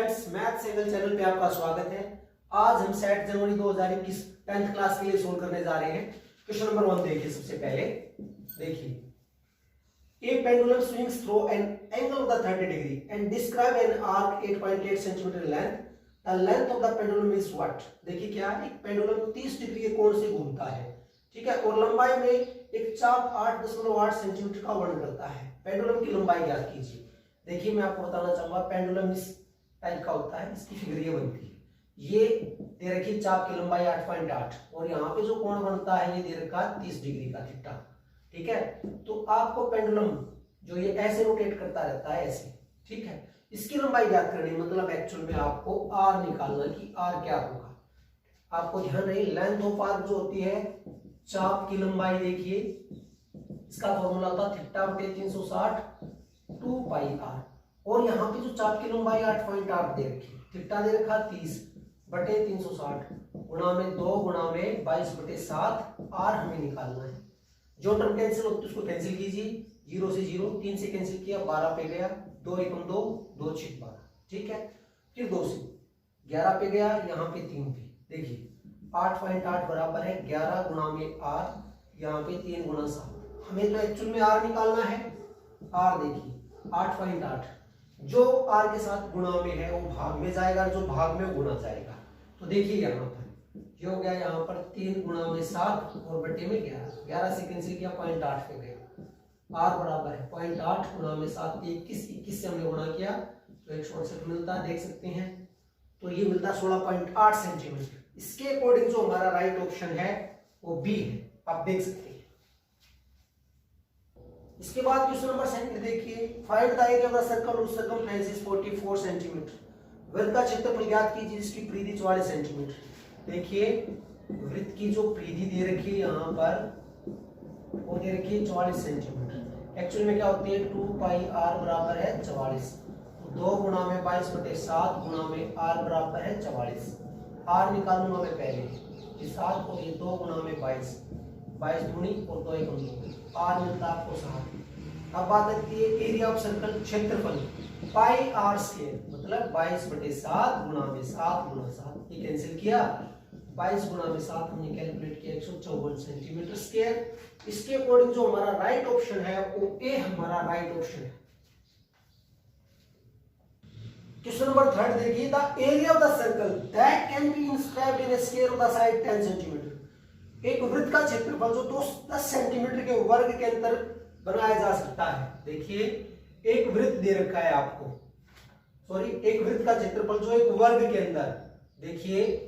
Friends, maths angle channel पे आपका स्वागत है। आज हम सेट जनवरी 2021 10th क्लास के लिए सोल्व करने जा रहे हैं। क्वेश्चन नंबर 1 देखिए। सबसे पहले देखिए, a pendulum swings through an angle of the 30 degree and describe an arc 8.8 centimetre length. The length of the pendulum is what. देखिए क्या है, एक पेंडुलम 30 डिग्री के कोण से घूमता है, ठीक है, और लंबाई में एक चाप 8.8 सेंटीमीटर का वर्णन करता है। पेंडुलम की लंबाई ज्ञात कीजिए। देखिए मैं आपको बताना चाहूंगा, पेंडुलम इस टाइप का होता है, इसकी फिगर ये बनती है। ये दे रखी चाप की लंबाई 8.8 और यहाँ पे जो कोण बनता है ये दे रखा 30 डिग्री का थीटा, ठीक है। तो आपको पेंडुलम जो ये ऐसे रोटेट करता रहता है ऐसे, ठीक है, इसकी लंबाई ज्ञात करनी, मतलब एक्चुअल में आपको आर निकालना कि आर क्या होगा। आपको ध्यान रहे, लेंथ ऑफ आर्क जो होती है चाप की लंबाई, देखिए इसका फॉर्मूला होता है थीटा बटे 360 2 पाई आर, और यहाँ पे जो चाप की लंबाई 8.8 दे रखी, थीटा दे रखा 30 बटे 360 गुणा में 2 गुणा में 22 बटे 7, आर हमें निकालना है। जो टर्म कैंसिल होती है उसको कैंसिल कीजिए, 0 से 0, 3 से कैंसिल किया 12 पे गया, 2 एकम 2, 2 6 12, ठीक है। फिर 2 से 11 पे गया, यहाँ पे 3 पे, देखिए 8.8 बराबर है 11 गुणा में आर, यहाँ पे 3 गुणा 7। हमें तो एक्चुअल में आर निकालना है। आर देखिए 8.8 जो आर के साथ गुणा में है वो भाग में जाएगा, जो भाग में गुणा जाएगा। तो देखिए यहाँ पर ये हो गया, यहाँ पर 3 गुणा में 7 और बटे में 11, 11 से कैंसिल किया 0.8 पे गया। आर बराबर है 0.8 गुणा में 7 21, 21 से हमने गुणा किया तो 168 मिलता है, देख सकते हैं। तो ये मिलता है 16.8 सेंटीमीटर। इसके अकॉर्डिंग जो हमारा राइट ऑप्शन है वो बी है, आप देख सकते हैं। इसके बाद क्वेश्चन नंबर 2 देखिए, find the area of the circle which circumference is 44 centimetre. वृत्त का क्षेत्रफल ज्ञात कीजिए जिसकी परिधि 44 सेंटीमीटर। देखिए वृत्त की जो परिधि दे रखी है यहाँ पर वो दे रखी है 44 सेंटीमीटर। एक्चुअल में क्या होती है, 2 पाई आर बराबर है 44, 2 गुणा में 22 बटे 7 गुणा में आर बराबर है 44। आर निकालूंगा मैं पहले, ये 7 और ये 2 गुणा में 22, 22 दूनी और 2 एकम 2, आर मिलता आपको 7। अब बात आती है एरिया ऑफ सर्कल, क्षेत्रफल पाई आर स्क्वायर, मतलब 22 बटे 7 गुणा में 7 गुणा 7, ये कैंसिल किया, 22 गुणा में 7 हमने कैलकुलेट किया 154 सेंटीमीटर स्क्वायर। इसके अकॉर्डिंग जो हमारा राइट ऑप्शन है वो ए हमारा राइट ऑप्शन है। क्वेश्चन नंबर 3 देखिए, the area of the circle that can be inscribed in a square of the side 10 centimetre. एक वृत्त का क्षेत्रफल जो 10 सेंटीमीटर के वर्ग के अंदर बनाया जा सकता है। देखिए एक वृत्त दे रखा है आपको, सॉरी एक वृत्त का क्षेत्रफल जो एक वर्ग के अंदर, देखिए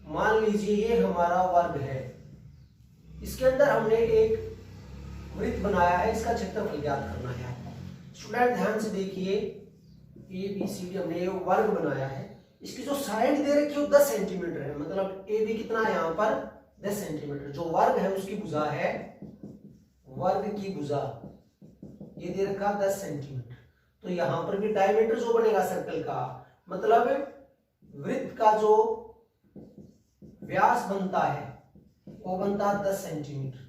मान लीजिए ये हमारा वर्ग है, इसके अंदर हमने एक वृत्त बनाया है, इसका क्षेत्रफल ज्ञात करना है आपको। स्टूडेंट ध्यान से देखिए, ए बी सी डी हमने ये वर्ग बनाया है, इसकी जो साइड दे रखी है वो 10 सेंटीमीटर है, मतलब ए बी कितना है यहाँ पर 10 सेंटीमीटर। जो वर्ग है उसकी भुजा है, वर्ग की भुजा ये दे रखा 10 सेंटीमीटर। तो यहां पर भी डायमीटर जो बनेगा सर्कल का, मतलब वृत्त का जो व्यास बनता है वो बनता है 10 सेंटीमीटर।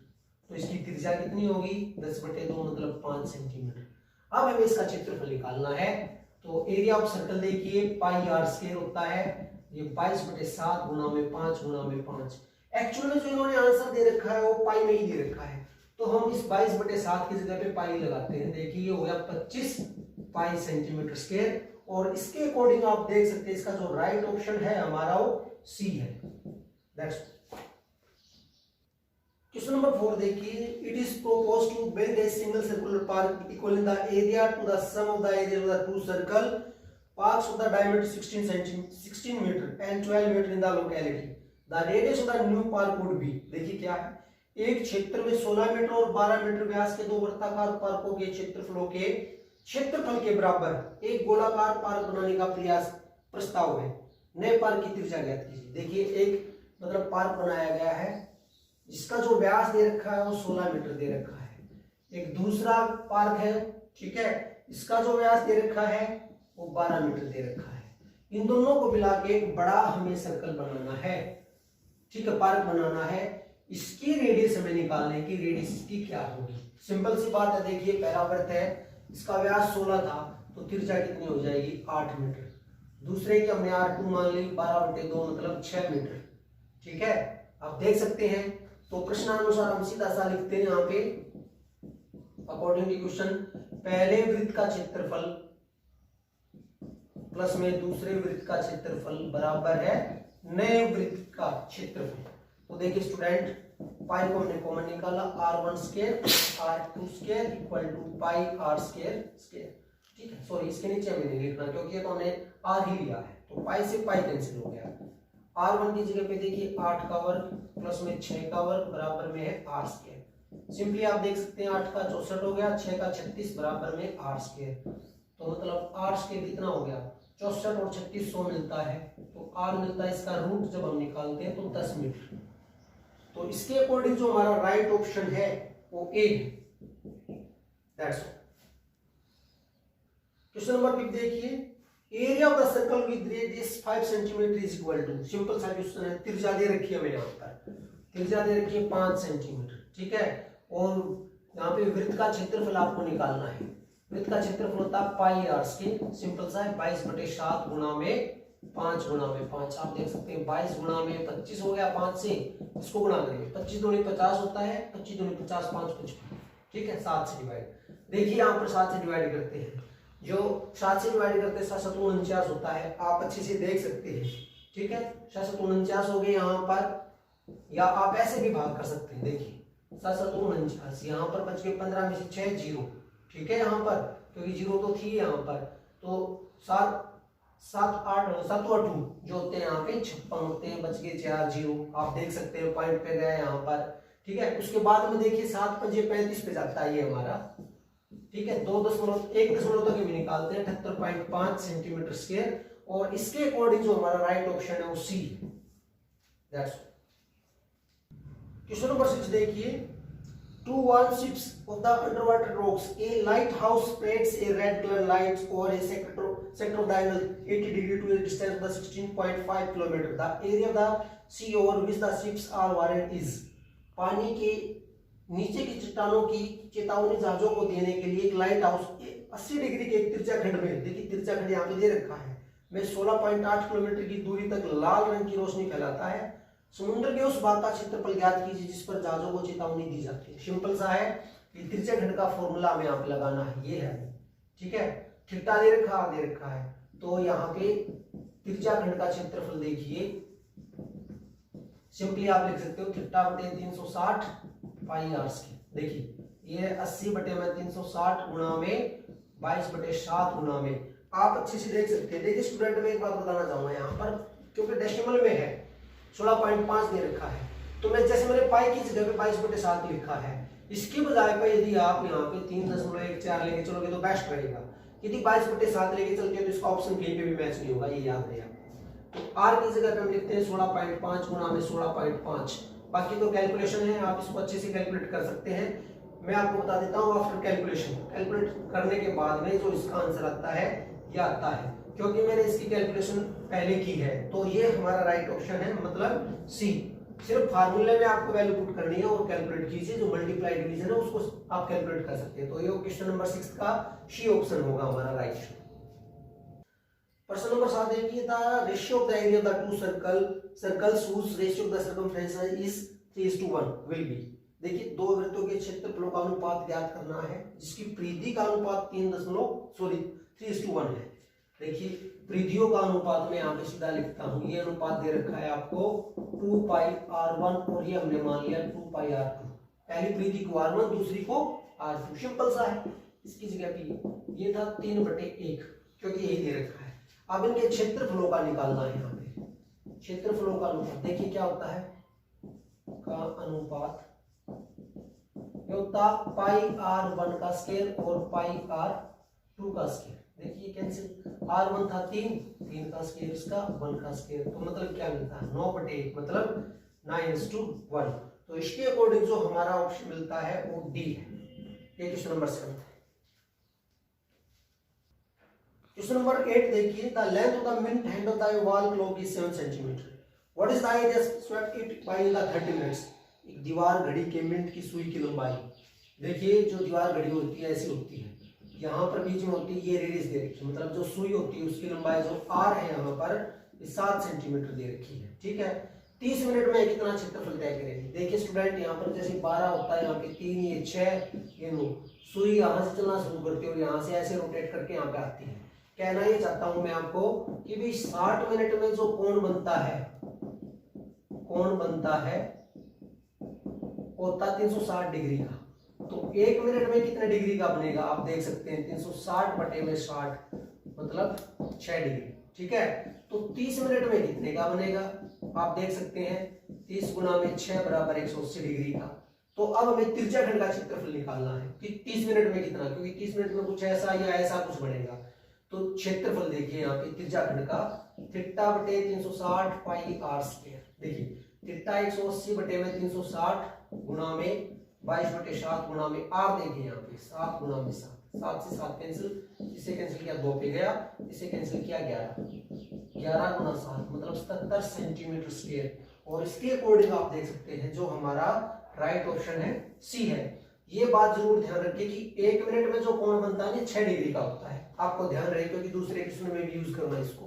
तो इसकी त्रिज्या कितनी होगी, 10 बटे 2 मतलब 5 सेंटीमीटर। अब हमें इसका क्षेत्रफल निकालना है। तो एरिया ऑफ सर्कल देखिए पाई आर स्क्वायर होता है, ये 22 बटे 7 गुणा में 5 गुणा में 5। एक्चुअल में जो इन्होंने आंसर दे रखा है वो पाई में ही दे रखा है, तो हम इस 22 बटे 7 की जगह पे पाई लगाते हैं। देखिए ये हो गया 25 पाई सेंटीमीटर स्क्वायर, और इसके अकॉर्डिंग आप देख सकते हैं इसका जो राइट ऑप्शन है हमारा वो सी है। दैट्स क्वेश्चन नंबर 4 देखिए, it is proposed to build a single circular park equal in the area to the sum of the area of the two circle parks of the diameter 16 metre and 12 metre in the locality. The radius of the new park would be. देखिए क्या है, एक क्षेत्र में 16 metre और 12 metre व्यास के 2 वृत्ताकार पार्कों के क्षेत्रफल के बराबर एक गोलाकार पार्क बनाने का प्रस्ताव है। नए पार्क की त्रिज्या ज्ञात कीजिए। देखिए एक मतलब पार्क बनाया गया है जिसका जो व्यास दे रखा है वो 16 मीटर दे रखा है। एक दूसरा पार्क है, ठीक है, इसका जो व्यास दे रखा है वो 12 मीटर दे रखा है। इन दोनों को मिला के एक बड़ा हमें सर्कल बनाना है, ठीक है, पार्क बनाना है। इसकी रेडियस हमें निकालने की, रेडियस इसकी क्या होगी। सिंपल सी बात है, देखिए पहला वृत्त है, इसका व्यास 16 था तो त्रिज्या कितनी हो जाएगी 8 मीटर। दूसरे की हमने R2 मान ली 12/2 मतलब 6 मीटर। ठीक है, आप देख सकते हैं। तो प्रश्नानुसार हम सीधा सा लिखते हैं यहाँ पे अकॉर्डिंग टू क्वेश्चन, पहले वृत्त का क्षेत्रफल प्लस में दूसरे वृत्त का क्षेत्रफल बराबर है नए वृत्त का क्षेत्रफल। तो देखिए स्टूडेंट, पाई को हमने कॉमन निकाला, R1 square R2 square equal to pi R square square. ठीक है, सॉरी इसके नीचे हमें नहीं लिखना क्योंकि ये तो हमने R ही लिया है, तो पाई से पाई कैंसिल हो गया। R1 की जगह पे देखिए 8 का वर्ग प्लस में 6 का वर्ग बराबर में है R स्क्वायर। सिंपली आप देख सकते हैं 8 का 64 हो गया, 6 का 36 बराबर में R स्क्वायर। तो मतलब R स्क्वायर कितना हो गया, 64 और 36 100 मिलता है, तो R मिलता है इसका रूट जब हम निकालते हैं तो 10 मीटर। तो इसके अकॉर्डिंग जो हमारा राइट ऑप्शन है वो ए है। That's all. क्वेश्चन नंबर 5 देखिए, area of the circle with radius 5 centimetre is equal to, simple सा क्वेश्चन है, त्रिज्या दे रखी है हमें यहाँ पर, त्रिज्या दे रखी है 5 सेंटीमीटर। ठीक है, और यहाँ पे वृत्त का क्षेत्रफल आपको निकालना है। वृत्त का क्षेत्रफल होता है पाई आर स्क्वायर, सिंपल सा है 22/7 गुणा में 5 गुणा में 5। आप देख सकते हैं 22 गुणा में 25 हो गया, 5 से इसको गुणा करेंगे, 25 दूनी 50 होता है, 25 दूनी 50, 5 55। ठीक है, 7 से डिवाइड। देखिए यहाँ पर 7 से डिवाइड करते हैं, जो 7 से डिवाइड करते हैं 7 7 49 होता है, आप अच्छे से देख सकते हैं। ठीक है, 7 7 49 हो गए यहाँ पर, या आप ऐसे भी भाग कर सकते हैं। देखिए 7 7 49, यहाँ पर बच गए 15 में से 6 जीरो। ठीक है, यहाँ पर क्योंकि जीरो तो थी यहाँ पर, तो 7 7 8 7 8 जो होते हैं यहाँ पे 56 होते हैं, बच गए 4 जीरो। आप देख सकते हैं पॉइंट पे गए यहाँ पर। ठीक है, उसके बाद में देखिए 7 5 35 पे जाता है ये हमारा। ठीक है, 2.1 दशमलव तक भी निकालते हैं, 78.5 सेंटीमीटर स्क्वायर। और इसके अकॉर्डिंग जो हमारा राइट ऑप्शन है वो C. That's all. Question number 6 देखिए, two warm ships of the underwater rocks, a lighthouse spreads a red color light over a sector of diagonal 80 degree to a distance of the 16.5 kilometer. The area of the sea over which the ships are moored is, पानी के नीचे की चट्टानों की चेतावनी जहाजों को देने के लिए एक लाइट हाउस 80 डिग्री के एक तिरछा खंड में, देखिए तिरछा खंड यहाँ पे दे रखा है, में 16.8 किलोमीटर की दूरी तक लाल रंग की रोशनी फैलाता है। समुद्र के उस भाग का क्षेत्रफल ज्ञात कीजिए जिस पर जहाजों को चेतावनी दी जाती है। सिंपल सा है, ये तिरछा खंड का फॉर्मूला हमें यहाँ पे लगाना है, ये है। ठीक है, थीटा दे रखा है, तो यहाँ पे तिरछा खंड का क्षेत्रफल देखिए, सिंपली आप लिख सकते हो θ/360 पाई आर स्क्वायर। देखिए ये 80/360 गुणा में 22/7 गुणा में, आप अच्छे से देख सकते हैं। देखिए स्टूडेंट, में एक बात बताना चाहूंगा यहाँ पर, क्योंकि डेसिमल में है 16.5 दे रखा है, तो मैं जैसे मैंने पाई की जगह पे 22/7 लिखा है, इसके बजाय पर यदि आप यहाँ पे 3.14 लेके चलोगे तो बेस्ट रहेगा। यदि 22/7 लेके चलते हैं तो इसका ऑप्शन कहीं पे भी मैच नहीं होगा, ये याद रहे। तो आर की जगह पे हम लिखते हैं 16.5 गुणा में 16.5। बाकी तो कैलकुलेशन है, आप इसको अच्छे से कैलकुलेट कर सकते हैं। मैं आपको बता देता हूँ, आफ्टर कैलकुलेट करने के बाद में जो इसका आंसर आता है ये आता है, क्योंकि मैंने इसकी कैलकुलेशन पहले की है। तो ये हमारा राइट ऑप्शन है, मतलब सी। सिर्फ फार्मूले में आपको वैल्यू पुट करनी है और कैलकुलेट कीजिए, जो मल्टीप्लाई डिवीजन है उसको आप कैलकुलेट कर सकते हैं। तो ये क्वेश्चन नंबर 6 का सी ऑप्शन होगा हमारा राइट। प्रश्न नंबर 7 देखिए, the ratio of the area of the two circles whose ratio of the circumference is 3:1 will be. देखिए दो वृत्तों के क्षेत्रफलों का अनुपात ज्ञात करना है, जिसकी परिधि का अनुपात 3:1 है। देखिए परिधियों का अनुपात में यहाँ पे सीधा लिखता हूँ, ये अनुपात दे रखा है आपको 2πr1 और ये हमने मान लिया 2πr2। पहली परिधि को r1, दूसरी को r2, सिंपल सा है। इसकी जगह पे ये था 3/1, क्योंकि यही दे रखा है। अब इनके क्षेत्रफलों का निकालना है, यहाँ पे क्षेत्रफलों का अनुपात देखिए क्या होता है, का अनुपात होता πr1 का स्क्वायर और πr2 का स्क्वायर। देखिए कैंसिल, r1 था 3 का स्क्वायर, इसका 1 का स्क्वायर, तो मतलब क्या मिलता है 9/1, मतलब 9:1। तो इसके अकॉर्डिंग जो हमारा ऑप्शन मिलता है वो डी है। ये क्वेश्चन नंबर 7 है। क्वेश्चन नंबर 8 देखिए, the length of the minute hand of the wall clock is 7 centimetre. What is the area swept it by the 30 minutes. एक दीवार घड़ी के मिनट की सुई की लंबाई। देखिए जो दीवार घड़ी होती है ऐसी होती है, यहाँ पर बीच में होती है ये रेडियस दे रखी है, मतलब जो सुई होती है उसकी लंबाई जो आर है यहाँ पर 7 सेंटीमीटर दे रखी है। ठीक है, 30 मिनट में कितना क्षेत्रफल तय करेगी। देखिए स्टूडेंट, यहाँ पर जैसे 12 होता है, यहाँ पे 3, ये 6, ये 9, सुई यहाँ से चलना शुरू करती है और यहाँ से ऐसे रोटेट करके यहाँ पे आती है। कहना ये चाहता हूं मैं आपको कि भी 60 मिनट में जो कोण बनता है होता 360 डिग्री का, तो 1 मिनट में कितने डिग्री का बनेगा आप देख सकते हैं, 360 बटे में 60 मतलब 6 डिग्री। ठीक है, तो 30 मिनट में कितने का बनेगा आप देख सकते हैं, 30 गुना में 6 बराबर 180 डिग्री का। तो अब हमें त्रिज्याखंड का क्षेत्रफल निकालना है कि 30 मिनट में कितना, क्योंकि 30 मिनट में कुछ ऐसा या ऐसा कुछ बनेगा। तो क्षेत्रफल देखिए यहाँ पे त्रिज्याखंड का, थीटा बटे 360 पाई आर स्क्वायर। देखिए थीटा 180 बटे में 360 गुना में 22 बटे 7 गुना में आर। देखिए यहाँ पे 7 गुना में 7, 7 से 7 कैंसिल, इसे कैंसिल किया 2 पे गया, इसे कैंसिल किया 11 गुना 7 मतलब 77 सेंटीमीटर स्क्वायर। और इसके अकॉर्डिंग आप देख सकते हैं जो हमारा राइट ऑप्शन है सी है। ये बात जरूर ध्यान रखिए कि 1 मिनट में जो कोण बनता है 6 डिग्री का होता है, आपको ध्यान रहे क्योंकि दूसरे क्वेश्चन में भी यूज करना इसको।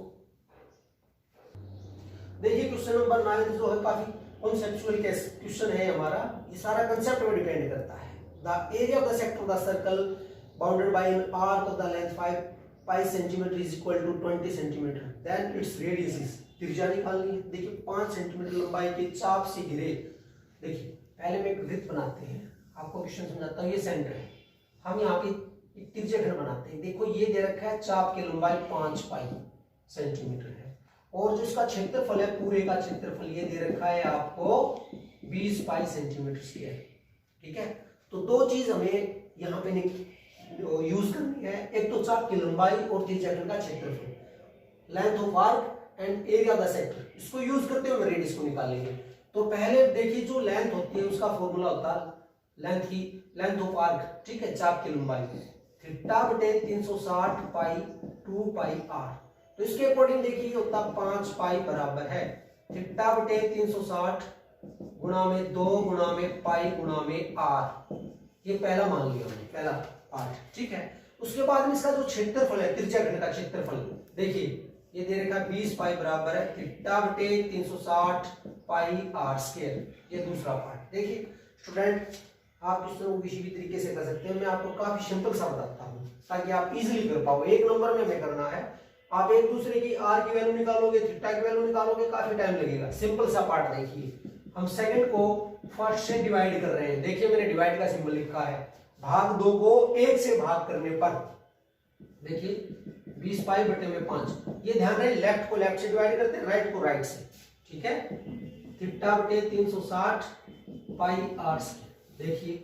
देखिए क्वेश्चन नंबर 9 जो है काफी कॉन्सेप्चुअल क्वेश्चन है हमारा, ये सारा कंसेप्ट में डिपेंड करता है। The area of the sector of the circle bounded by an arc of the length 5 centimetre is equal to 20 centimetre, then its radius is, त्रिज्या निकालनी है। देखिए 5 सेंटीमीटर लंबाई के चाप से घिरे, देखिए पहले में एक वृत्त बनाते हैं, आपको क्वेश्चन समझाता हूँ। ये सेंटर है, हम यहाँ पे एक त्रिज्याखंड बनाते हैं। देखो ये दे रखा है चाप की लंबाई 5 पाई सेंटीमीटर है, और जो इसका क्षेत्रफल है पूरे का क्षेत्रफल ये दे रखा है आपको 20 पाई सेंटीमीटर स्क्वायर। ठीक है, तो दो चीज हमें यहाँ पे यूज करनी है, एक तो चाप की लंबाई और त्रिज्याखंड का क्षेत्रफल, length of arc and area of the sector. इसको यूज करते हुए हम रेडियस को निकालेंगे। तो पहले देखिए जो लेंथ होती है उसका फॉर्मूला होता है लेंथ ऑफ आर्क, ठीक है, चाप की लंबाई थीटा बटे 360 पाई 2 पाई आर। तो इसके अकॉर्डिंग देखिए होता 5 पाई बराबर है थीटा बटे 360 गुणा में 2 गुणा में पाई गुणा में आर। ये पहला मान लिया हमने, पहला पार्ट। ठीक है, उसके बाद में इसका जो क्षेत्रफल है त्रिज्याखंड का क्षेत्रफल, देखिए ये दे रखा 20 पाई बराबर है थीटा बटे 360 पाई आर स्क्वायर। ये दूसरा पार्ट। देखिए स्टूडेंट, आप इस तरह किसी भी तरीके से कर सकते हैं, मैं आपको काफी सिंपल सा बताता हूँ ताकि आप इजीली कर पाओ। 1 नंबर में हमें करना है, आप एक दूसरे की आर की वैल्यू निकालोगे, थीटा की वैल्यू निकालोगे, काफी टाइम लगेगा। सिंपल सा पार्ट देखिए, हम सेकंड को फर्स्ट से डिवाइड कर रहे हैं। देखिए मैंने डिवाइड का सिंबल लिखा है, भाग 2 को 1 से भाग करने पर देखिए 20 पाई बटे में 5। ये ध्यान रहे, लेफ्ट को लेफ्ट से डिवाइड करते हैं, राइट को राइट से। ठीक है, थीटा बटे 360 पाई आर स्क्वायर। देखिए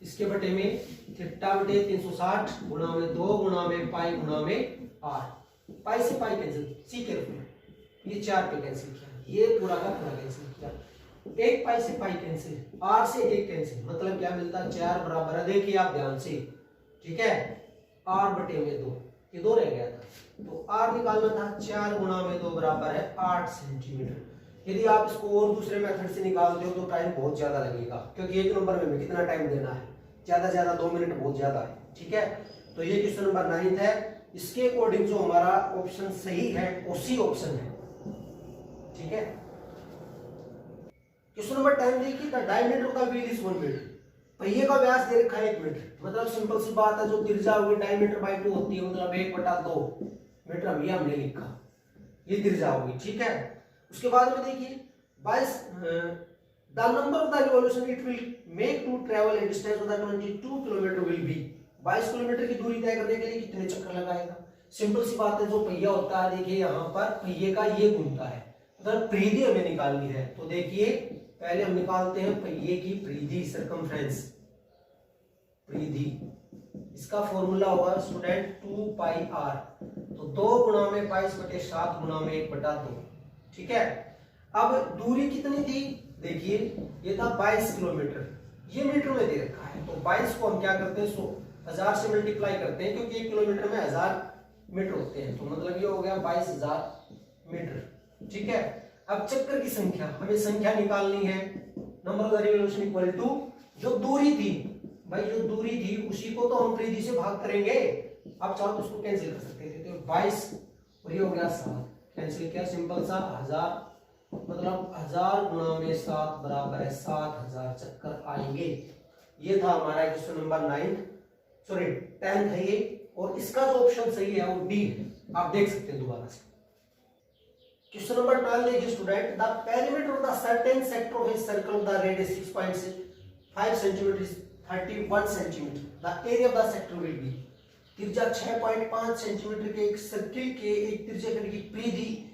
इसके बटे में थीटा बटे 360 गुणा में 2 गुणा में पाई गुणा में आर। पाई से पाई कैंसिल, सी केयरफुल, ये 4 पे कैंसिल किया, ये पूरा का पूरा कैंसिल किया, 1 पाई से पाई कैंसिल, आर से 1 कैंसिल, मतलब क्या मिलता है 4 बराबर है। देखिए आप ध्यान से, ठीक है, आर बटे में 2, ये 2 रह गया था, तो आर निकालना था। 4 गुणा में 2 बराबर है 8 सेंटीमीटर। यदि आप इसको और दूसरे मेथड से निकालते हो तो टाइम बहुत ज्यादा लगेगा, क्योंकि 1 नंबर में कितना टाइम देना है, ज्यादा 2 मिनट बहुत ज्यादा है। ठीक है, तो ये क्वेश्चन नंबर 9 है। इसके अकॉर्डिंग जो हमारा ऑप्शन सही है वो सी ऑप्शन है। ठीक है, क्वेश्चन नंबर 10 देखिए, the diameter of the wheel is 1 metre. पहिए का व्यास दे रखा है 1 मीटर, मतलब सिंपल सी बात है, जो त्रिज्या होगी डायमीटर बाय 2 होती है, मतलब 1/2 मीटर। ये हमने लिखा, ये त्रिज्या होगी। ठीक है, उसके बाद में देखिए 22 the number of the revolution it will make to travel a distance of the 22 kilometre will be. 22 kilometre की दूरी तय करने के लिए कितने चक्कर लगाएगा। सिंपल सी बात है, जो पहिया होता है देखिए यहाँ पर पहिए का ये घूमता है, अगर परिधि हमें निकालनी है तो देखिए पहले हम निकालते हैं पहिए की परिधि, सर्कमफ्रेंस परिधि। इसका फॉर्मूला होगा स्टूडेंट 2 पाई आर, तो 2 गुणा में 22/7 गुणा में 1/2। ठीक है, अब दूरी कितनी थी, देखिए ये था 22 किलोमीटर, ये मीटर में दे रखा है, तो 22 को हम क्या करते हैं 1000 से मल्टीप्लाई करते हैं, क्योंकि 1 किलोमीटर में 1000 मीटर होते हैं, तो मतलब ये हो गया 22,000 मीटर। ठीक है, अब चक्कर की संख्या, हमें संख्या निकालनी है, number of the revolution equal to जो दूरी थी भाई जो दूरी थी उसी को तो हम परिधि से भाग करेंगे। आप चाहो तो इसको कैंसिल कर सकते थे, तो 22 और ये हो गया 7, कैंसिल किया, सिंपल सा 1000 मतलब 1000 गुणा में 7 बराबर है 7000 चक्कर आएंगे। ये था हमारा क्वेश्चन नंबर 9 सॉरी 10 है ये, और इसका जो ऑप्शन सही है वो डी है। आप देख सकते हैं दोबारा से। क्वेश्चन नंबर 12 देखिए student, the perimeter of the certain sector of a circle the radius 6.5 centimetre is 31 centimetre, the area of the sector will be. त्रिज्या 6.5 सेंटीमीटर के एक सर्किल के एक त्रिज्याखंड की परिधि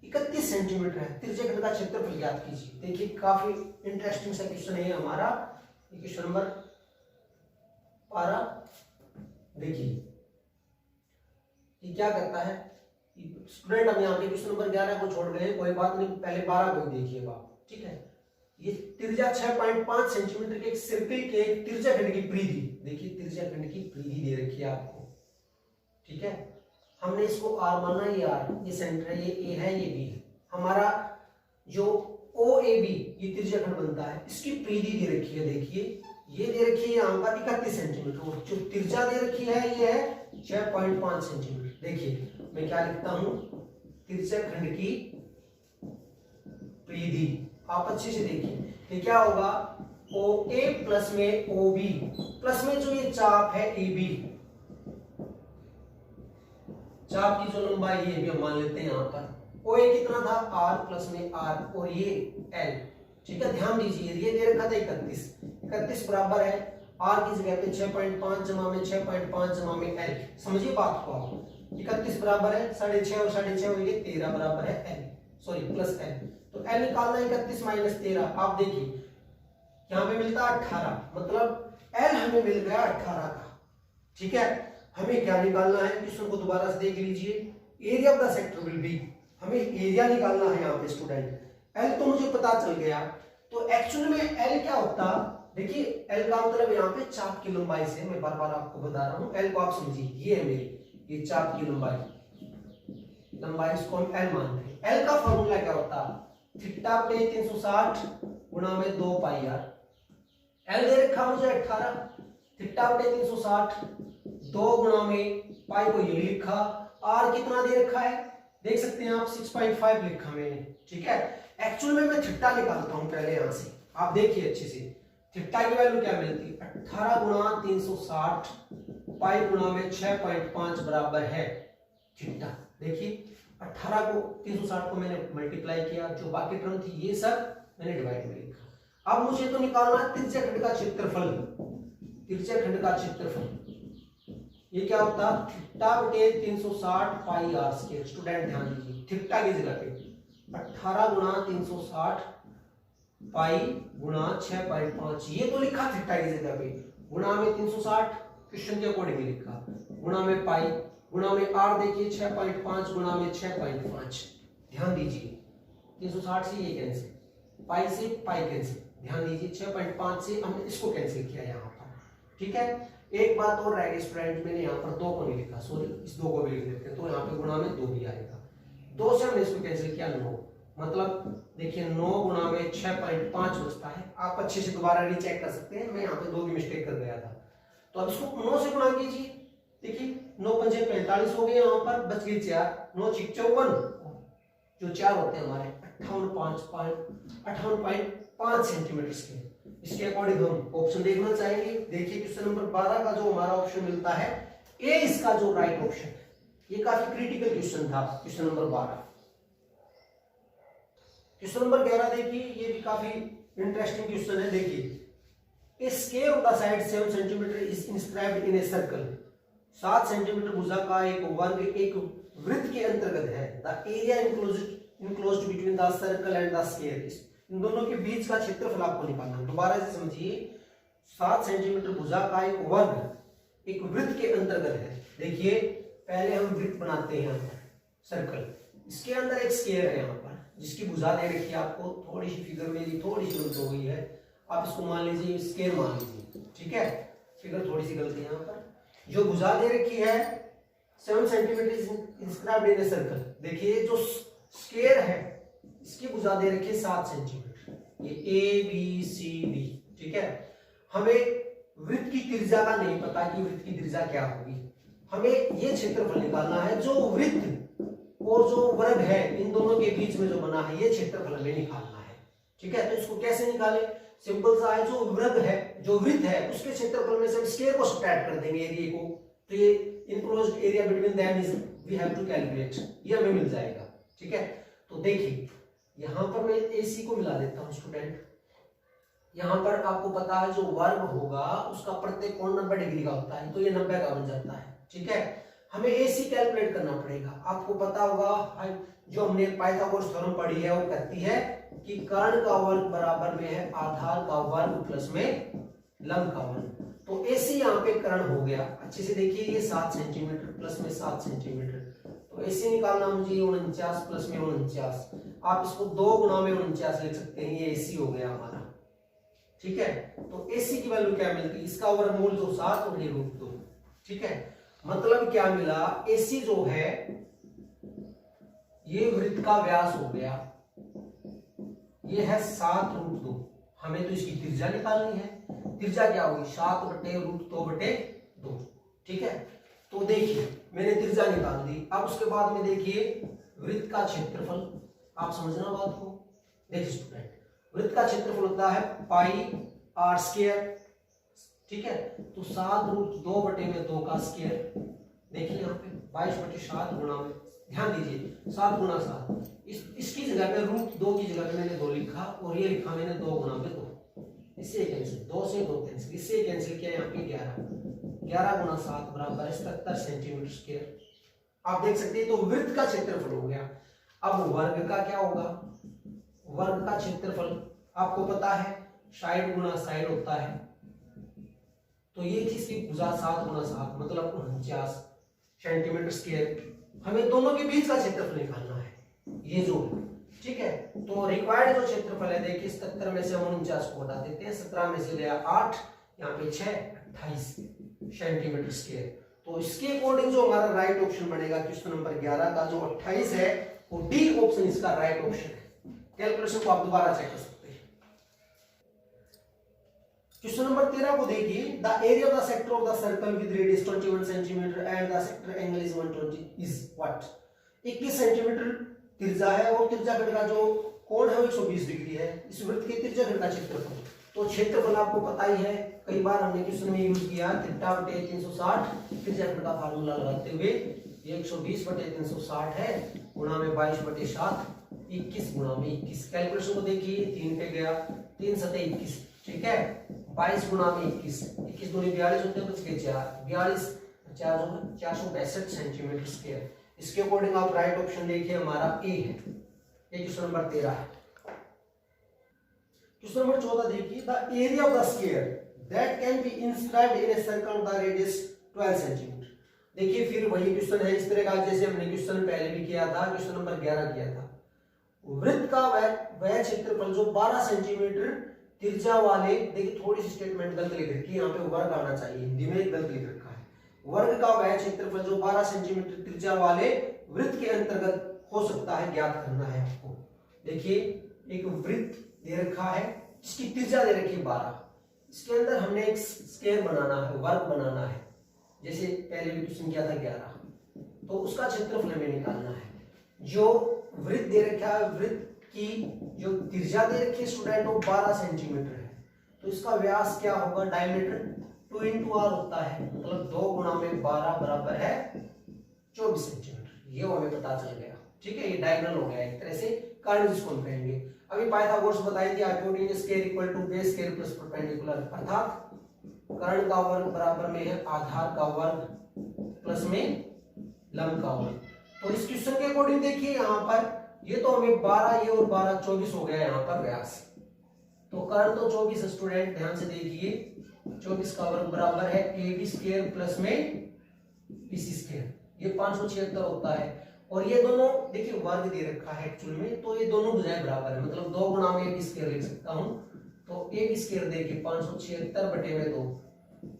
31 सेंटीमीटर है, त्रिज्याखंड का क्षेत्रफल ज्ञात कीजिए। देखिए काफी इंटरेस्टिंग सा क्वेश्चन है हमारा, क्वेश्चन नंबर 12। देखिए ये क्या करता है स्टूडेंट, हम यहाँ पे क्वेश्चन नंबर 11 को छोड़ गए, कोई बात नहीं, पहले 12 को देखिएगा, ठीक है। ये त्रिज्या 6.5 सेंटीमीटर के एक सर्किल के एक त्रिज्याखंड की परिधि, देखिए त्रिज्याखंड की परिधि दे रखी है आपको, ठीक है। हमने इसको आर माना, ये आर, ये सेंटर है, ये ए है, ये बी है। हमारा जो ओ ए बी ये त्रिज्याखंड बनता है, इसकी परिधि दे रखी है, देखिए ये दे रखी है यहाँ पर 31 सेंटीमीटर, और जो त्रिज्या दे रखी है ये है 6.5 सेंटीमीटर। देखिए मैं क्या लिखता हूं, त्रिज्याखंड की परिधि, आप अच्छे से देखिए ये क्या होगा, ओ ए प्लस में ओ बी, प्लस में जो ये चाप है ए बी, चाप की जो लंबाई ये भी हम मान लेते हैं यहाँ पर, ओ ए कितना था आर प्लस में आर, और ये एल, ठीक है। ध्यान दीजिए ये दे रखा था 31 बराबर है आर की जगह पे 6.5 जमा में 6.5 जमा में एल, समझिए बात को आप। 31 बराबर है 6.5 और 6.5 होंगे 13 बराबर है एल, सॉरी प्लस एल, तो एल निकालना 31 माइनस 13, आप देखिए यहाँ पे मिलता है 18, मतलब एल हमें मिल गया 18 का, ठीक है। हमें क्या निकालना है, क्वेश्चन को दोबारा से देख लीजिए, area of the sector will be, हमें एरिया निकालना है यहाँ पे स्टूडेंट। एल तो मुझे पता चल गया, तो एक्चुअली में एल क्या होता, देखिए एल का मतलब यहाँ पे चाप की लंबाई से, मैं बार बार आपको बता रहा हूँ, एल को आप समझिए, ये है मेरी ये चाप की लंबाई इसको हम एल मानते हैं। एल का फॉर्मूला क्या होता, थीटा बटे 360 गुणा में 2 पाई आर। एल दे रखा मुझे 18, थीटा बटे 360 2 गुणा में पाई को ये लिखा, आर कितना दे रखा है देख सकते हैं आप 6.5 लिखा मैंने, ठीक है। एक्चुअल में मैं थीटा निकालता हूं पहले यहां से, आप देखिए अच्छे से, थीटा की वैल्यू क्या मिलती है 18 गुणा 360 पाई गुणा में 6.5 बराबर है थीटा। देखिए 18 को 360 को मैंने मल्टीप्लाई किया, जो बाकी टर्म थी ये सब मैंने डिवाइड में लिखा। अब मुझे तो निकालना है त्रिज्याखंड का क्षेत्रफल, त्रिज्याखंड का क्षेत्रफल ये क्या होता है थीटा बटे 360 पाई आर स्क्वायर। स्टूडेंट ध्यान दीजिए, थीटा की जगह पे 18 गुणा 360 पाई गुणा 6.5, ये तो लिखा थीटा की जगह पे, गुणा में 360 क्वेश्चन के अकॉर्डिंग लिखा, गुणा में पाई, गुणा में आर देखिए 6.5 गुणा में 6.5। ध्यान दीजिए 360 से ये कैंसिल, पाई से पाई कैंसिल, ध्यान दीजिए 6.5 से हमने इसको कैंसिल किया यहाँ पर, ठीक है। एक बात और रह गई स्टूडेंट, मैंने यहाँ पर 2 को नहीं लिखा, सॉरी इस 2 को भी लिख देते हैं, तो यहाँ पे गुणा में 2 भी आएगा, 2 से हमने इसको कैंसिल किया 9, मतलब देखिए 9 गुणा में 6.5 बचता है। आप अच्छे से दोबारा रीचेक कर सकते हैं, मैं यहाँ पे 2 की मिस्टेक कर गया था, तो अब इसको 9 से गुणा कीजिए, देखिए 9 पंजे 45 हो गए, यहाँ पर बच गई 4, 9 6 54, जो 4 होते हैं हमारे 58.5 सेंटीमीटर के। इसके अकॉर्डिंग हम ऑप्शन देखना चाहेंगे। देखिए क्वेश्चन नंबर 12 का जो हमारा ऑप्शन मिलता है ए, इसका जो राइट ऑप्शन है, ये काफी क्रिटिकल क्वेश्चन था क्वेश्चन नंबर 12। क्वेश्चन नंबर 11 देखिए, ये भी काफी इंटरेस्टिंग क्वेश्चन है। देखिए a square of the side 7 centimetre is inscribed in a circle, 7 centimetre भुजा का एक वर्ग एक वृत्त के अंतर्गत है। The area enclosed between the circle and the square, इन दोनों के बीच का क्षेत्रफल आपको निकालना है। दोबारा से समझिए, 7 सेंटीमीटर भुजा का एक वर्ग एक वृत्त के अंतर्गत है। देखिए पहले हम वृत्त बनाते हैं यहाँ पर सर्कल, इसके अंदर एक स्क्वायर है यहाँ पर, जिसकी भुजा दे रखी है आपको, थोड़ी सी फिगर मेरी थोड़ी सी गलत हो गई है, आप इसको मान लीजिए स्क्वायर मान लीजिए, ठीक है। फिगर थोड़ी सी गलती है यहाँ पर, जो भुजा दे रखी है 7 centimetre inscribed in a circle. देखिए जो स्क्वायर है इसकी भुजा दे रखी है 7 सेंटीमीटर, ये ए बी सी डी, ठीक है। हमें वृत्त की त्रिज्या का नहीं पता कि वृत्त की त्रिज्या क्या होगी, हमें ये क्षेत्रफल निकालना है जो वृत्त और जो वर्ग है इन दोनों के बीच में जो बना है ये क्षेत्रफल हमें निकालना है। ठीक है, तो इसको कैसे निकाले, सिंपल सा है, जो वर्ग है जो वृत्त है उसके क्षेत्रफल में से हम स्क्वायर को सब्ट्रैक्ट कर देंगे एरिया को, तो ये enclosed area between them is we have to calculate, ये हमें मिल जाएगा। ठीक है, तो देखिए यहां पर मैं AC को मिला देता हूं स्टूडेंट। यहां पर आपको पता है जो वर्ग होगा उसका प्रत्येक कोण 90 डिग्री का होता है, तो ये 90 का बन जाता है। ठीक है, हमें AC कैलकुलेट करना पड़ेगा। आपको पता होगा जो हमने पाइथागोरस थ्योरम पढ़ी है वो कहती है कि कर्ण का वर्ग बराबर में है आधार का वर्ग प्लस में लंब का वर्ग। तो AC यहाँ पे कर्ण हो गया, अच्छे से देखिए ये 7 सेंटीमीटर प्लस में 7 सेंटीमीटर, तो AC निकालना मुझे 49 प्लस में 49, आप इसको 2 गुना में 49 लिख सकते हैं, ये AC हो गया हमारा। ठीक है, तो AC की वैल्यू क्या मिलती है, इसका वर्गमूल जो 7 और ये √2। ठीक है, मतलब क्या मिला, AC जो है ये वृत्त का व्यास हो गया, ये है 7√2। हमें तो इसकी त्रिज्या निकालनी है, त्रिज्या क्या होगी 7/√2/2। ठीक है, तो देखिए मैंने त्रिज्या निकाल दी। अब उसके बाद में देखिए वृत्त का क्षेत्रफल, आप समझना बात को। देखिए स्टूडेंट, वृत्त का क्षेत्रफल होता है πr²। ठीक है, तो 7√2/2 का स्क्वायर, देखिए यहाँ पे 22/7 गुणा में, ध्यान दीजिए 7 गुणा 7, इसकी जगह पे √2 की जगह पे मैंने 2 लिखा और ये लिखा मैंने 2 गुणा में 2, इससे कैंसिल, 2 से 2 कैंसिल, इससे कैंसिल किया यहाँ पे 11 गुणा 7 बराबर है 77 सेंटीमीटर स्क्वायर। आप देख सकते हैं, तो वृत्त का क्षेत्रफल हो गया। अब वर्ग का क्या होगा, वर्ग का क्षेत्रफल आपको पता है साइड गुणा साइड होता है, तो ये किसकी भुजा 7 गुणा 7 मतलब 49 सेंटीमीटर स्क्वायर। हमें दोनों के बीच का क्षेत्रफल निकालना है, ये जो। ठीक है, तो रिक्वायर्ड जो क्षेत्रफल है देखिए 77 में से हम 49 को हटा देते हैं, 17 में से लिया 8, यहाँ पे 6 28 सेंटीमीटर स्क्वायर। तो इसके अकॉर्डिंग जो हमारा राइट ऑप्शन बनेगा क्वेश्चन नंबर 11 का जो 28 है वो डी ऑप्शन इसका राइट ऑप्शन है। कैलकुलेशन को आप दोबारा चेक कर सकते हैं। क्वेश्चन नंबर 13 को देखिए, the area of the sector of the circle with radius 21 centimetre and the sector angle is 120 is what. 21 centimetre त्रिज्या है और त्रिज्या खंड का जो कोण है वो 120 डिग्री है। इस वृत्त के त्रिज्या खंड का क्षेत्रफल, तो क्षेत्रफल आपको पता ही है, कई बार हमने क्वेश्चन में यूज किया θ/360 त्रिज्या खंड का फार्मूला लगाते हुए, ये 120/360 है गुणा में 22/7, 21 गुणा में 21। कैलकुलेशन को देखिए 3 पे गया, 3 7 21। ठीक है, 22 गुणा में 21, 21 दूनी 42 होते हैं, बच गए 4, 42 462 सेंटीमीटर स्क्वायर। इसके अकॉर्डिंग आप राइट ऑप्शन देखिए हमारा ए है, ये क्वेश्चन नंबर 13 है। क्वेश्चन नंबर 14 देखिए, the area of the square that can be inscribed in a circle of the radius 12 centimetre. देखिए फिर वही क्वेश्चन है इस तरह का जैसे हमने क्वेश्चन पहले भी किया था, क्वेश्चन नंबर 11 किया था। वृत्त का वह क्षेत्रफल जो 12 सेंटीमीटर त्रिज्या वाले, देखिए थोड़ी सी स्टेटमेंट गलत लिख रखी है, यहाँ पे वर्ग आना चाहिए, हिंदी में गलत लिख रखा है। वर्ग का वह क्षेत्रफल जो 12 सेंटीमीटर त्रिज्या वाले वृत्त के अंतर्गत हो सकता है ज्ञात करना है आपको। देखिए एक वृत्त दे रखा है जिसकी त्रिज्या दे रखी है 12, इसके अंदर हमने एक स्क्वायर बनाना है, वर्ग बनाना है, जैसे पहले भी क्वेश्चन किया था 11, तो उसका क्षेत्रफल हमें निकालना है। जो वृत्त दे रखा है, वृत्त की जो त्रिज्या दे रखी है स्टूडेंट वो 12 सेंटीमीटर है, तो इसका व्यास क्या होगा, डायमीटर 2 × r होता है, मतलब 2 गुणा में 12 बराबर है 24 सेंटीमीटर। ये हमें पता चल गया। ठीक है, ये डायगोनल हो गया एक तरह से, कर्ण जिसको हम कहेंगे। अभी पाइथागोरस बताई थी hypotenuse square equal to base square plus perpendicular, अर्थात कर्ण का वर्ग बराबर में है आधार का वर्ग प्लस में लंब का वर्ग। तो इस क्वेश्चन के अकॉर्डिंग देखिए यहाँ पर ये तो हमें 12 ये और 12 24 हो गया यहाँ पर व्यास, तो कर्ण तो 24 स्टूडेंट, ध्यान से देखिए 24 का वर्ग बराबर है AB² प्लस में BC², ये 576 होता है। और ये दोनों देखिए वर्ग दे रखा है एक्चुअल में, तो ये दोनों भुजाएं बराबर है, मतलब 2 गुणा में AB² लिख सकता हूं, तो AB² देखिए 576/2,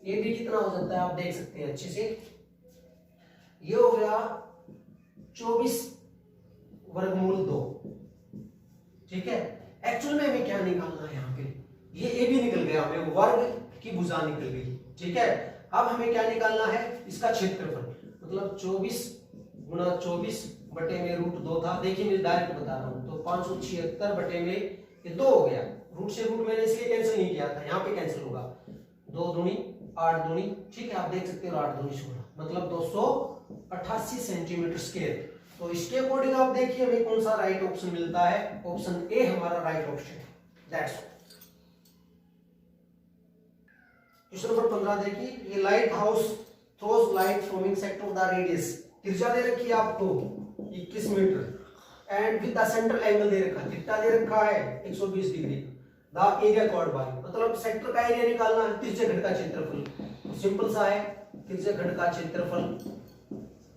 AB कितना हो जाता है आप देख सकते हैं अच्छे से, ये हो गया 24 वर्गमूल 2। ठीक है, एक्चुअल में हमें क्या निकालना है यहाँ पे, ये AB निकल गया, हमें वर्ग की भुजा निकल गई। ठीक है। अब हमें क्या निकालना है, इसका क्षेत्रफल, मतलब 24 गुणा 24 बटे में √2 था। देखिए मैं डायरेक्ट बता रहा हूँ, तो 576 बटे में ये 2 हो गया। रूट से रूट मैंने इसलिए कैंसिल नहीं किया था, यहाँ पे कैंसिल होगा। 2 दूनी 8 दूनी, ठीक है, आप देख सकते हो 8 दूनी 16, मतलब 288 सेंटीमीटर स्क्वायर। तो इसके अकॉर्डिंग आप देखिए हमें कौन सा राइट ऑप्शन मिलता है। ऑप्शन ए हमारा राइट ऑप्शन है। That's all. क्वेश्चन नंबर 15 देखिए, ये light house throws light from sector of the radius, त्रिज्या दे रखी है आपको 21 metre and with the central angle दे रखा है, थीटा दे रखा है 120 degree. The area covered by, मतलब सेक्टर का एरिया निकालना है, त्रिज्या खंड का क्षेत्रफल। तो सिंपल सा है, त्रिज्या खंड का क्षेत्रफल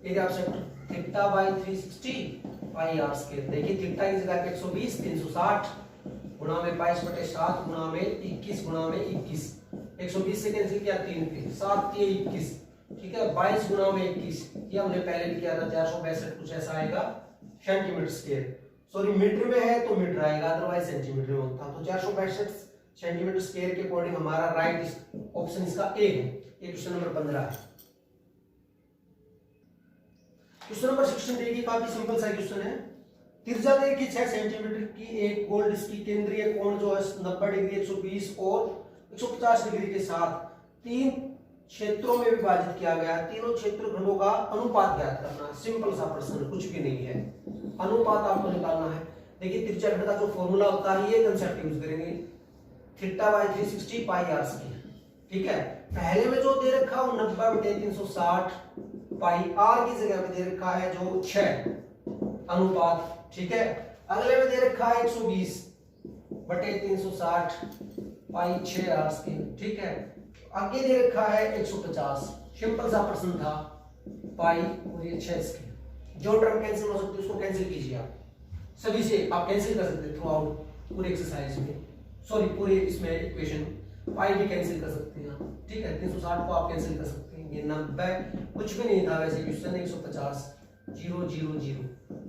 area of sector theta by 360 pi R square. देखिए थीटा की जगह पे 120 360 गुणा में 22/7 गुणा में 21 गुणा में 21, 120 से कैंसिल किया 3 थे, 7 3 21, ठीक है, 22 गुणा में 21, ये हमने पहले भी किया था, 462 कुछ ऐसा आएगा सेंटीमीटर स्क्वायर। सॉरी मीटर में है तो मीटर आएगा, अदरवाइज सेंटीमीटर में होता। तो 462 सेंटीमीटर स्क्वायर के अकॉर्डिंग हमारा राइट ऑप्शन इसका ए है। ये क्वेश्चन नंबर 15 है। क्वेश्चन नंबर 16 देखिए, काफी सिंपल सा क्वेश्चन है। त्रिज्या दे रखी 6 सेंटीमीटर की एक गोल डिस्क की केंद्रीय कोण जो है 90 डिग्री 120 और 150 डिग्री के साथ 3 क्षेत्रों में विभाजित किया गया। तीनों क्षेत्रखंडों का अनुपात ज्ञात करना। सिंपल सा प्रश्न, कुछ भी नहीं है, अनुपात आपको निकालना है। देखिए त्रिज्या खंड का जो फॉर्मूला होता है ये कंसेप्ट यूज करेंगे, theta by 360 pi R square, ठीक है। पहले में जो दे रखा है वो 90/360 पाई, आर की जगह पे दे रखा है जो 6 अनुपात, ठीक है। अगले में दे रखा है 120/360 पाई 6 आर स्क्वायर, ठीक है। आगे दे रखा है 150, सिंपल सा प्रश्न था, पाई और ये 6 स्क्वायर। जो टर्म कैंसिल हो सकती है उसको कैंसिल कीजिए आप, सभी से आप कैंसिल कर सकते हैं थ्रू आउट पूरे एक्सरसाइज में, सॉरी पूरे इसमें इक्वेशन। पाई भी कैंसिल कर सकते हैं आप, ठीक है। 360 को आप कैंसिल कर सकते हैं, ये 90 कुछ भी नहीं था वैसे क्वेश्चन, 150 0 0 0।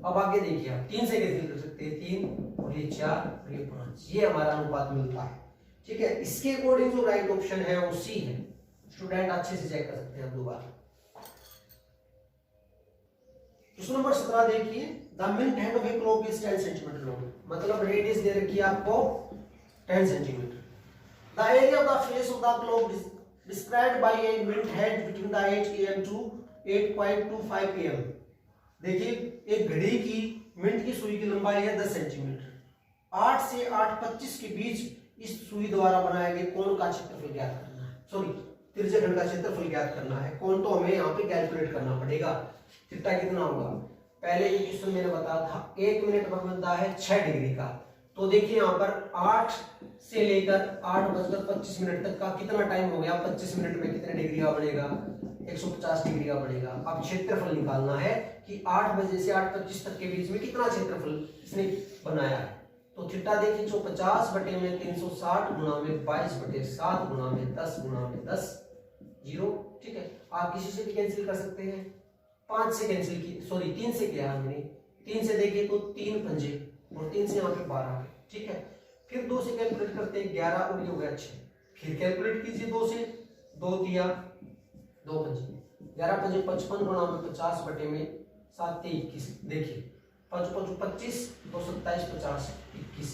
अब आगे देखिए आप 3 से कैंसिल कर सकते हैं, 3 और ये 4 और ये 5, ये हमारा अनुपात मिलता है, ठीक है। इसके अकॉर्डिंग जो राइट ऑप्शन है वो सी है। स्टूडेंट अच्छे से चेक कर सकते हैं दोबारा। क्वेश्चन नंबर 17 देखिए, the mid hand of a clock is 10 centimetre long, मतलब रेडियस दे रखी है आपको 10 centimetre. The area of the face of the clock is described by a mid head between the 8 AM to 8.25 PM। देखिए एक घड़ी की मिनट की सुई की लंबाई है 10 सेंटीमीटर, 8 से 8:25 के बीच इस सुई द्वारा बनाए गए कोण का क्षेत्रफल ज्ञात करना है, सॉरी त्रिज्या खंड का क्षेत्रफल ज्ञात करना है। कोण तो हमें यहाँ पे कैलकुलेट करना पड़ेगा, थीटा कितना होगा। पहले ये क्वेश्चन मैंने बताया था 1 मिनट में बनता है 6 डिग्री का, तो देखिए यहाँ पर 8 से लेकर 8:25 तक का कितना टाइम हो गया, 25 मिनट में कितने डिग्री का बनेगा, 150 डिग्री का बनेगा। अब क्षेत्रफल निकालना है कि 8 बजे से 8:25 तक के बीच में कितना क्षेत्रफल इसने बनाया है। तो थीटा देखिए 150 बटे में 360 गुणा में 22/7 गुणा में 10 गुणा में 10 0, ठीक है। आप किसी से भी कैंसिल कर सकते हैं, 5 से कैंसिल की, सॉरी 3 से किया हमने, 3 से देखिए तो 3 पंजे और 3 से यहाँ पे 12, ठीक है। फिर 2 से कैलकुलेट करते हैं 11 और ये हो गया 6, फिर कैलकुलेट कीजिए 2 से, 2 दिया 2 पंजे 11 पंजे 55 गुणा में 50 बटे में 7 से 21, देखिए 5 5 25 2 27 50 21।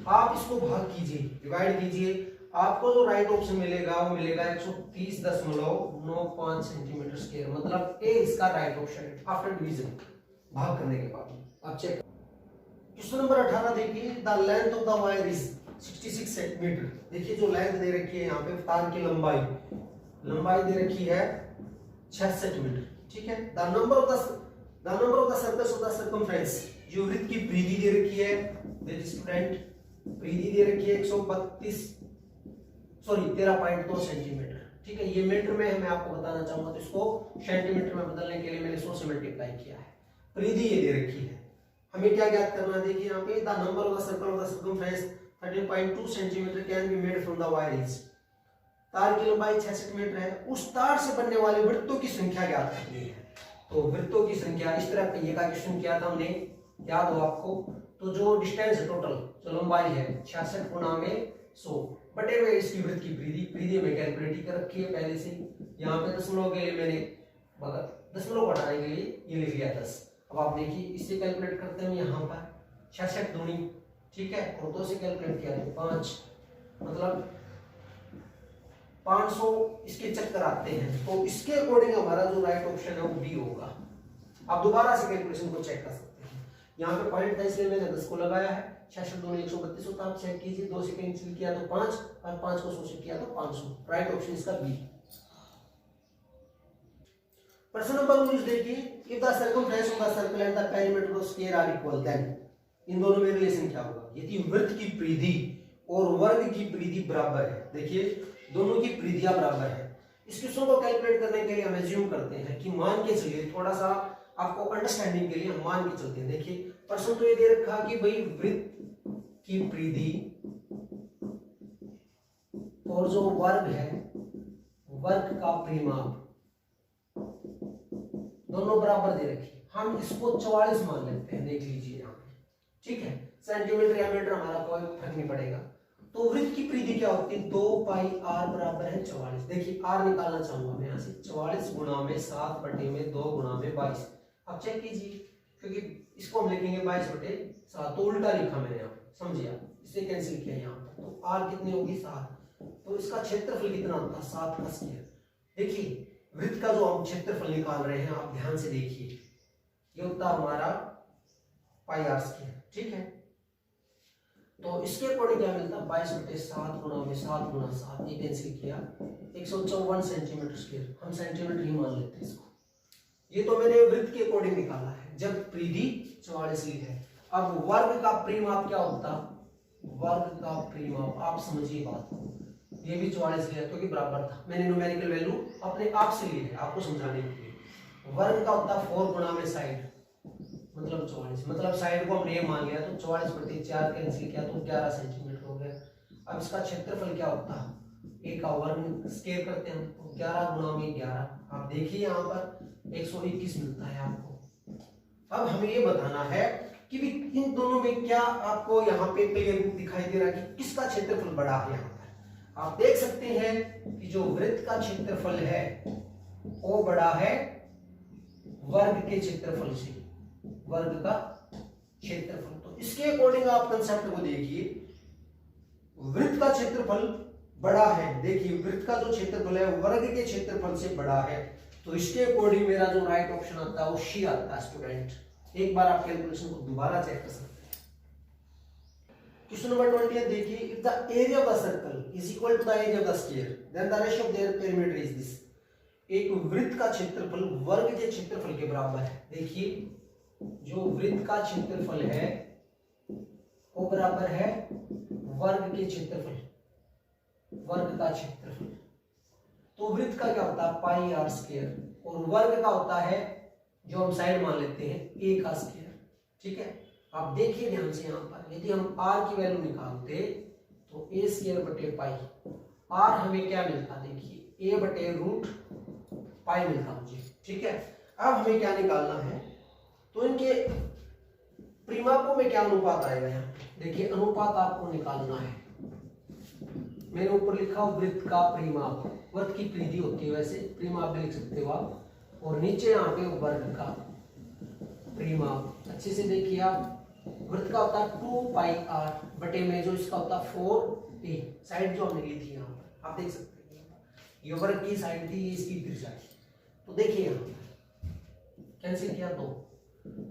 आप इसको भाग कीजिए, डिवाइड कीजिए, आपको जो राइट ऑप्शन मिलेगा वो मिलेगा 130.95 सेंटीमीटर स्क्वायर, मतलब ए इसका राइट ऑप्शन है आफ्टर डिवीजन, भाग करने के बाद। आप चेक क्वेश्चन नंबर 18 देखिए, the length of the wire is 66 centimetre. देखिए जो लेंथ दे रखी है यहाँ पे तार की लंबाई दे रखी है 6 सेंटीमीटर, ठीक है। The number of the circles of the circumference, जो वृत्त की परिधि दे रखी है, देखिए स्टूडेंट परिधि दे रखी है 13.2 सेंटीमीटर, ठीक है। ये मीटर में है, मैं आपको बताना चाहूंगा, तो इसको सेंटीमीटर में बदलने के लिए मैंने 100 से मल्टीप्लाई किया है। परिधि ये दे रखी है, हमें क्या ज्ञात करना है, देखिए यहाँ पे the number of the circle of the circumference 13.2 centimetre can be made from the wire is, तार की लंबाई 6 सेंटीमीटर है, उस तार से बनने वाले वृत्तों की संख्या ज्ञात करनी है। तो वृत्तों की संख्या इस तरह पहिए का क्वेश्चन किया था हमने, याद हो आपको। तो जो डिस्टेंस है टोटल, जो लंबाई है 66 गुणा में 100, बटे में इसकी वृत्त की परिधि में कैलकुलेट ही कर रखी है पहले से। यहाँ पे दशमलव के लिए मैंने दशमलव बढ़ाने के लिए ये लिख लिया 10। अब आप देखिए इससे कैलकुलेट करते हैं यहाँ पर 66 दूनी, ठीक है, और 2 से कैलकुलेट किया तो 5, मतलब 500 इसके चक्कर आते हैं। तो इसके अकॉर्डिंग हमारा जो राइट ऑप्शन है वो बी होगा। आप दोबारा से कैलकुलेशन को चेक कर सकते हैं। यहाँ पे पॉइंट था इसलिए मैंने 10 को लगाया है। 66 दूनी 132 होता है, आप चेक कीजिए, 2 से कैंसिल किया तो 5 और 5 को 100 से किया तो 500। राइट ऑप्शन इसका बी। प्रश्न नंबर 19 देखिए, if the circumference of the circle and the perimeter of sphere are equal, then इन दोनों में रिलेशन क्या होगा? यदि वृत्त की परिधि और वर्ग की परिधि बराबर है, देखिए दोनों की परिधियां बराबर है। इस क्वेश्चन को कैलकुलेट करने के लिए हम एज्यूम करते हैं कि मान के चलिए, थोड़ा सा आपको अंडरस्टैंडिंग के लिए हम मान के चलते हैं। देखिए प्रश्न तो ये दे रखा कि भाई वृत्त की परिधि और जो वर्ग है, वर्ग का परिमाप दोनों बराबर दे रखी है। हम इसको 44 मान लेते हैं, देख लीजिए यहाँ पे, ठीक है। सेंटीमीटर या मीटर हमारा कोई फर्क नहीं पड़ेगा। तो वृत्त की परिधि क्या होती है? 2 पाई r बराबर है 44। देखिए r निकालना चाहूंगा मैं यहाँ से, 44 गुणा में 7 बटे में 2 गुणा में 22। आप चेक कीजिए, क्योंकि इसको हम लिखेंगे 22 बटे 7, तो उल्टा लिखा मैंने यहाँ पे, समझिए आप, इसे कैंसिल किया यहाँ पर। तो r कितनी होगी? 7। तो इसका क्षेत्रफल कितना होता है? 7 का स्क्वायर। देखिए वृत्त का जो हम क्षेत्रफल निकाल रहे हैं, आप ध्यान से देखिए, ये होता है हमारा पाई r स्क्वायर, ठीक है। तो इसके अकॉर्डिंग क्या मिलता है? 22 बटे 7 गुणा में 7 गुणा 7, ये कैंसिल किया, 154 सेंटीमीटर स्क्वायर। हम सेंटीमीटर ही मान लेते हैं इसको। ये तो मैंने वृत्त के अकॉर्डिंग निकाला है, जब परिधि 44 ली है। अब वर्ग का परिमाप क्या होता? वर्ग का परिमाप, आप समझिए बात को, ये भी 44 लिया क्योंकि बराबर था। मैंने न्यूमेरिकल वैल्यू अपने आप से ली है आपको समझाने के लिए। वर्ग का होता 4 गुणा में साइड, मतलब 44, मतलब साइड को हमने ये मान लिया, तो 44 बटे 4 कैंसिल किया तो 11 सेंटीमीटर हो गया। अब इसका क्षेत्रफल क्या होता है? a का वर्ग स्क्वायर करते हैं, तो 11 गुणा में 11, आप देखिए यहाँ पर 121 मिलता है आपको। अब हमें ये बताना है कि भी इन दोनों में क्या आपको यहाँ पे क्लियर दिखाई दे रहा है कि किसका क्षेत्रफल बड़ा है। यहाँ पर आप देख सकते हैं कि जो वृत्त का क्षेत्रफल है वो बड़ा है वर्ग के क्षेत्रफल से, वर्ग का क्षेत्रफल। तो इसके अकॉर्डिंग आप कंसेप्ट को देखिए, वृत्त का क्षेत्रफल बड़ा है। देखिए वृत्त का जो क्षेत्रफल है वर्ग के क्षेत्रफल से बड़ा है, तो इसके अकॉर्डिंग मेरा जो राइट ऑप्शन आता है वो सी आता है स्टूडेंट। एक बार आप कैलकुलेशन को दोबारा चेक कर सकते हैं। क्वेश्चन नंबर 20 देखिए, if the area of the circle is equal to the area of the sphere then the ratio of their perimeter is this. एक वृत्त का क्षेत्रफल वर्ग के क्षेत्रफल के बराबर है। देखिए जो वृत्त का क्षेत्रफल है वो बराबर है वर्ग के क्षेत्रफल, वर्ग का क्षेत्रफल। तो वृत्त का क्या होता है? पाई r स्क्वायर, और वर्ग का होता है जो हम साइड मान लेते हैं a का स्क्वायर, ठीक है। आप देखिए ध्यान से यहाँ पर, यदि हम r की वैल्यू निकालते तो a स्क्वायर बटे पाई, r हमें क्या मिलता? देखिए a बटे रूट पाई मिलता मुझे, ठीक है। अब हमें क्या निकालना है? तो इनके परिमापों में क्या अनुपात आएगा? यहाँ देखिए अनुपात आपको निकालना है। मैंने ऊपर लिखा वृत्त का परिमाप, वृत्त की परिधि होती है, वैसे परिमाप भी लिख सकते हो आप, और नीचे यहाँ पे वर्ग का परिमाप। अच्छे से देखिए आप, वृत्त का होता है 2 पाई r बटे में जो इसका होता है 4a, साइड जो हमने ली थी यहाँ पर आप देख सकते हैं, ये वर्ग की साइड थी, ये इसकी त्रिज्या थी। तो देखिए यहाँ पर कैंसिल किया 2,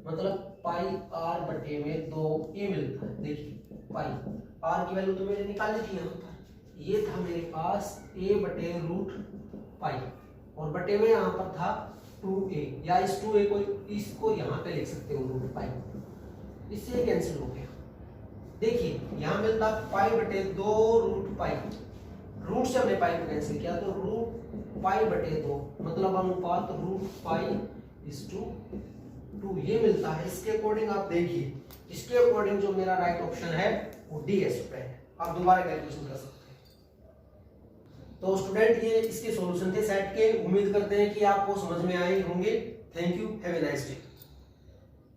मतलब पाई r बटे में 2a मिलता है। देखिए पाई r की वैल्यू तो मैंने निकाली थी यहाँ पर, ये था मेरे पास a बटे रूट पाई, और बटे में यहाँ पर था 2a, या इस 2a को इसको यहाँ पे लिख सकते हो रूट पाई, इससे कैंसिल हो गया। देखिए यहाँ मिलता पाई बटे 2 रूट पाई, रूट से हमने पाई को कैंसिल किया तो रूट पाई बटे 2, मतलब अनुपात रूट पाई इज टू 2, ये मिलता है। इसके अकॉर्डिंग आप देखिए, इसके अकॉर्डिंग जो मेरा राइट ऑप्शन है वो डी है स्टूडेंट। आप दोबारा कैलकुलेशन कर सकते हैं। तो स्टूडेंट ये इसके सॉल्यूशन थे सेट के। उम्मीद करते हैं कि आपको समझ में आए होंगे। Thank you, have a nice day.